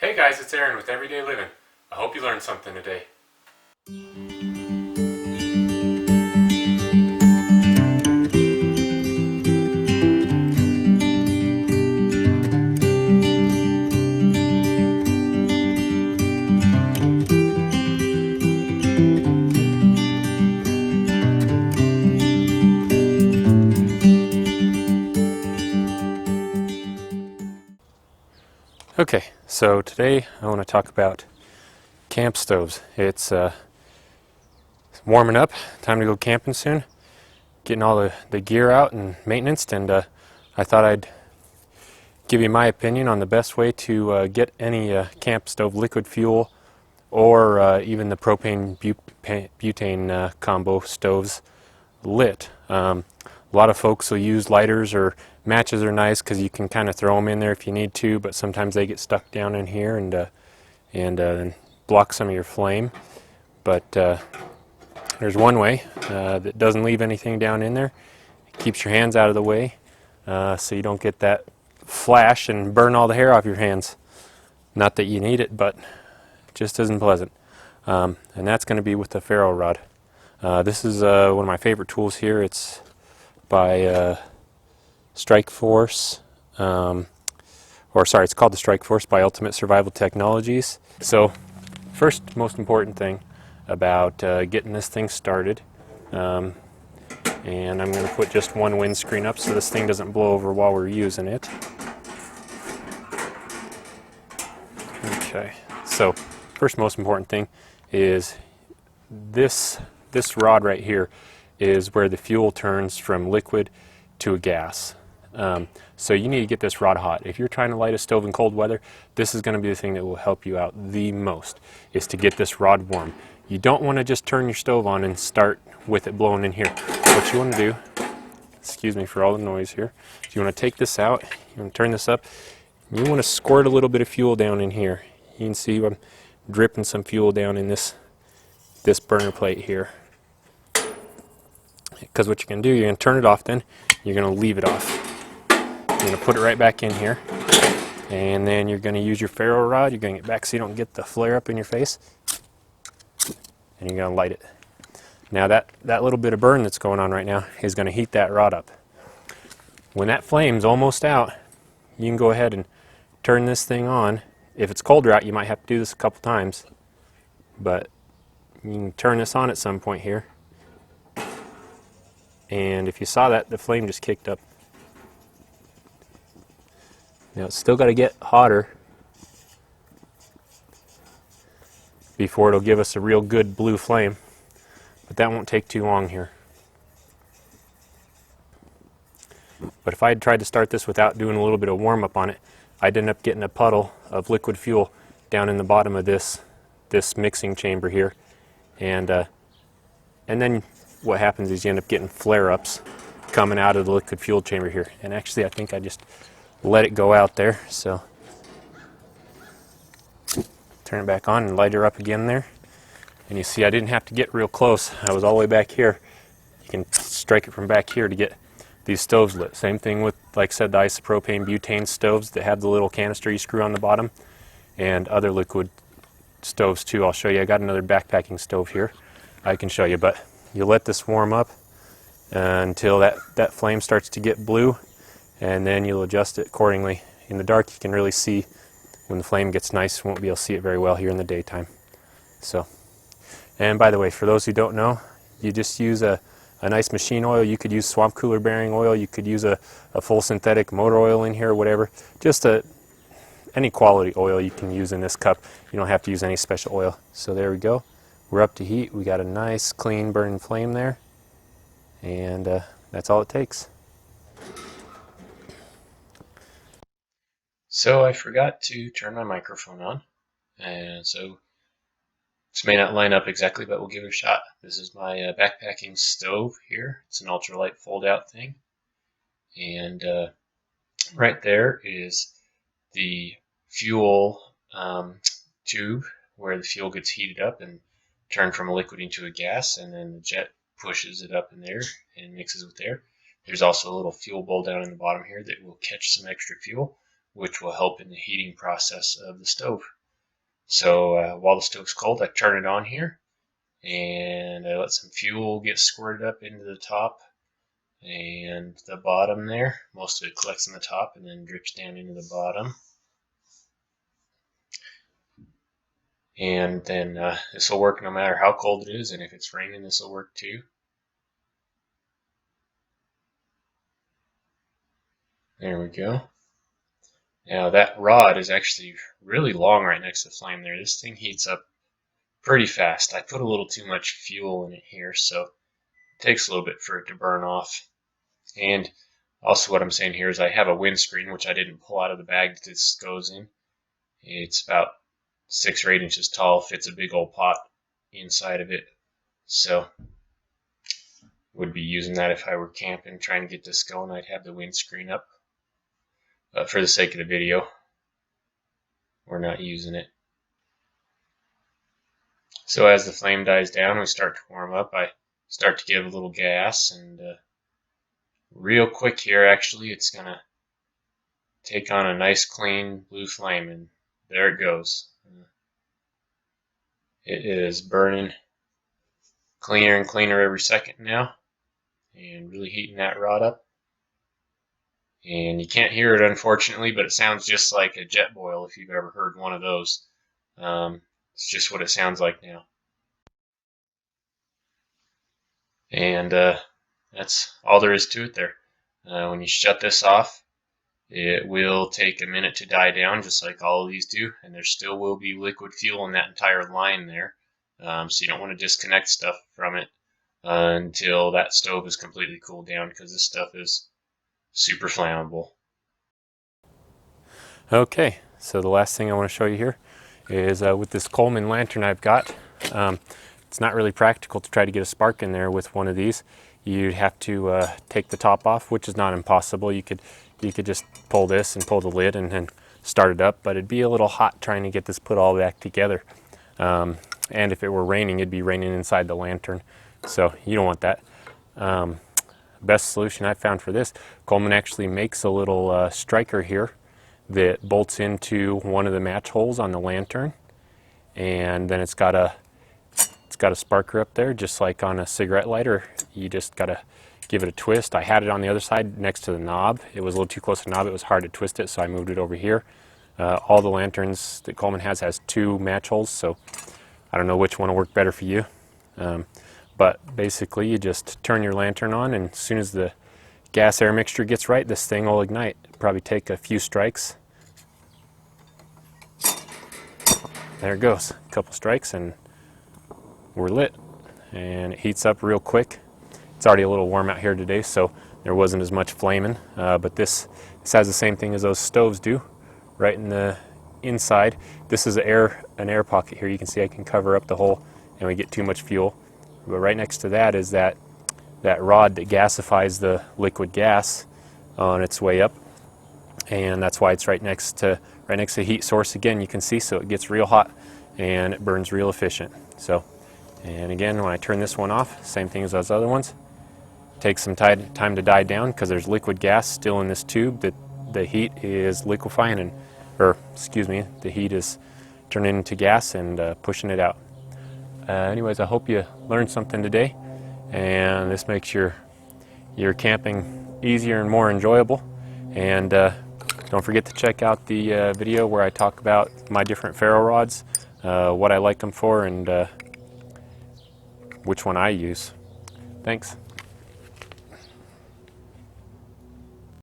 Hey guys, it's Aaron with Everyday Living. I hope you learned something today. Okay, so today I want to talk about camp stoves. It's warming up, time to go camping soon, getting all the gear out and maintenance, and I thought I'd give you my opinion on the best way to get any camp stove liquid fuel or even the propane butane combo stoves lit. A lot of folks will use lighters, or matches are nice because you can kind of throw them in there if you need to, but sometimes they get stuck down in here and block some of your flame. But there's one way that doesn't leave anything down in there. It keeps your hands out of the way so you don't get that flash and burn all the hair off your hands. Not that you need it, but it just isn't pleasant. And that's going to be with the ferro rod. This is one of my favorite tools here. It's by Strike Force, it's called the Strike Force by Ultimate Survival Technologies. So, first, most important thing about getting this thing started, and I'm going to put just one windscreen up so this thing doesn't blow over while we're using it. Okay, so first most important thing is this rod right here is where the fuel turns from liquid to a gas. So you need to get this rod hot. If you're trying to light a stove in cold weather, this is going to be the thing that will help you out the most, is to get this rod warm. You don't want to just turn your stove on and start with it blowing in here. What you want to do, excuse me for all the noise here, is you want to take this out, you want to turn this up, and you want to squirt a little bit of fuel down in here. You can see I'm dripping some fuel down in this burner plate here. Because what you're going to do, you're going to turn it off, then you're going to leave it off. You're going to put it right back in here, and then you're going to use your ferro rod. You're going to get back so you don't get the flare up in your face, and you're going to light it. Now that little bit of burn that's going on right now is going to heat that rod up. When that flame's almost out, you can go ahead and turn this thing on. If it's colder out, you might have to do this a couple times, but you can turn this on at some point here. And if you saw that, the flame just kicked up. Now it's still got to get hotter before it'll give us a real good blue flame, but that won't take too long here. But if I had tried to start this without doing a little bit of warm up on it, I'd end up getting a puddle of liquid fuel down in the bottom of this mixing chamber here, and then what happens is you end up getting flare-ups coming out of the liquid fuel chamber here. And actually I think I just let it go out there, so turn it back on and light her up again there. And you see I didn't have to get real close. I was all the way back here. You can strike it from back here to get these stoves lit. Same thing with, like I said, the isopropane butane stoves that have the little canister you screw on the bottom, and other liquid stoves too. I'll show you. I got another backpacking stove here I can show you, but you let this warm up until that flame starts to get blue, and then you'll adjust it accordingly. In the dark you can really see when the flame gets nice. You won't be able to see it very well here in the daytime. So, and by the way, for those who don't know, you just use a nice machine oil. You could use swamp cooler bearing oil, you could use a full synthetic motor oil in here, or whatever. Just any quality oil you can use in this cup. You don't have to use any special oil. So there we go. We're up to heat. We got a nice clean burning flame there, and that's all it takes. So I forgot to turn my microphone on, and so this may not line up exactly, but we'll give it a shot. This is my backpacking stove here. It's an ultralight fold-out thing, and right there is the fuel tube where the fuel gets heated up and turned from a liquid into a gas, and then the jet pushes it up in there and mixes with air. There's also a little fuel bowl down in the bottom here that will catch some extra fuel. which will help in the heating process of the stove. So while the stove's cold, I turn it on here, and I let some fuel get squirted up into the top and the bottom there. Most of it collects on the top and then drips down into the bottom. And then this will work no matter how cold it is, and if it's raining, this will work too. There we go. Now that rod is actually really long right next to the flame there. This thing heats up pretty fast. I put a little too much fuel in it here, so it takes a little bit for it to burn off. And also what I'm saying here is I have a windscreen, which I didn't pull out of the bag that this goes in. It's about 6 or 8 inches tall, fits a big old pot inside of it. So would be using that if I were camping, trying to get this going. I'd have the windscreen up. But for the sake of the video, we're not using it. So as the flame dies down, we start to warm up. I start to give a little gas, and real quick here, actually, it's going to take on a nice clean blue flame, and there it goes. It is burning cleaner and cleaner every second now, and really heating that rod up. And you can't hear it, unfortunately, but it sounds just like a jet boil if you've ever heard one of those. It's just what it sounds like now. And that's all there is to it there. When you shut this off, it will take a minute to die down, just like all of these do, and there still will be liquid fuel in that entire line there. So you don't want to disconnect stuff from it until that stove is completely cooled down, because this stuff is super flammable. Okay, so the last thing I want to show you here is with this Coleman lantern I've got. It's not really practical to try to get a spark in there with one of these. You'd have to take the top off, which is not impossible. You could just pull this and pull the lid and then start it up, but it'd be a little hot trying to get this put all back together. And if it were raining, it'd be raining inside the lantern, so you don't want that. Best solution I've found for this, Coleman actually makes a little striker here that bolts into one of the match holes on the lantern, and then it's got a sparker up there, just like on a cigarette lighter. You just gotta give it a twist. I had it on the other side next to the knob. It was a little too close to the knob. It was hard to twist it, so I moved it over here. All the lanterns that Coleman has 2 match holes, so I don't know which one will work better for you. But basically you just turn your lantern on, and as soon as the gas air mixture gets right, this thing will ignite. It'll probably take a few strikes. There it goes, a couple strikes and we're lit, and it heats up real quick. It's already a little warm out here today, so there wasn't as much flaming, but this has the same thing as those stoves do, right in the inside. This is an air pocket here. You can see I can cover up the hole and we get too much fuel. But right next to that is that rod that gasifies the liquid gas on its way up, and that's why it's right next to the heat source again. You can see, so it gets real hot and it burns real efficient. So, and again, when I turn this one off, same thing as those other ones. Takes some time to die down because there's liquid gas still in this tube that the heat is liquefying, the heat is turning into gas and pushing it out. Anyways, I hope you learned something today, and this makes your camping easier and more enjoyable. And don't forget to check out the video where I talk about my different ferro rods, what I like them for, and which one I use. Thanks.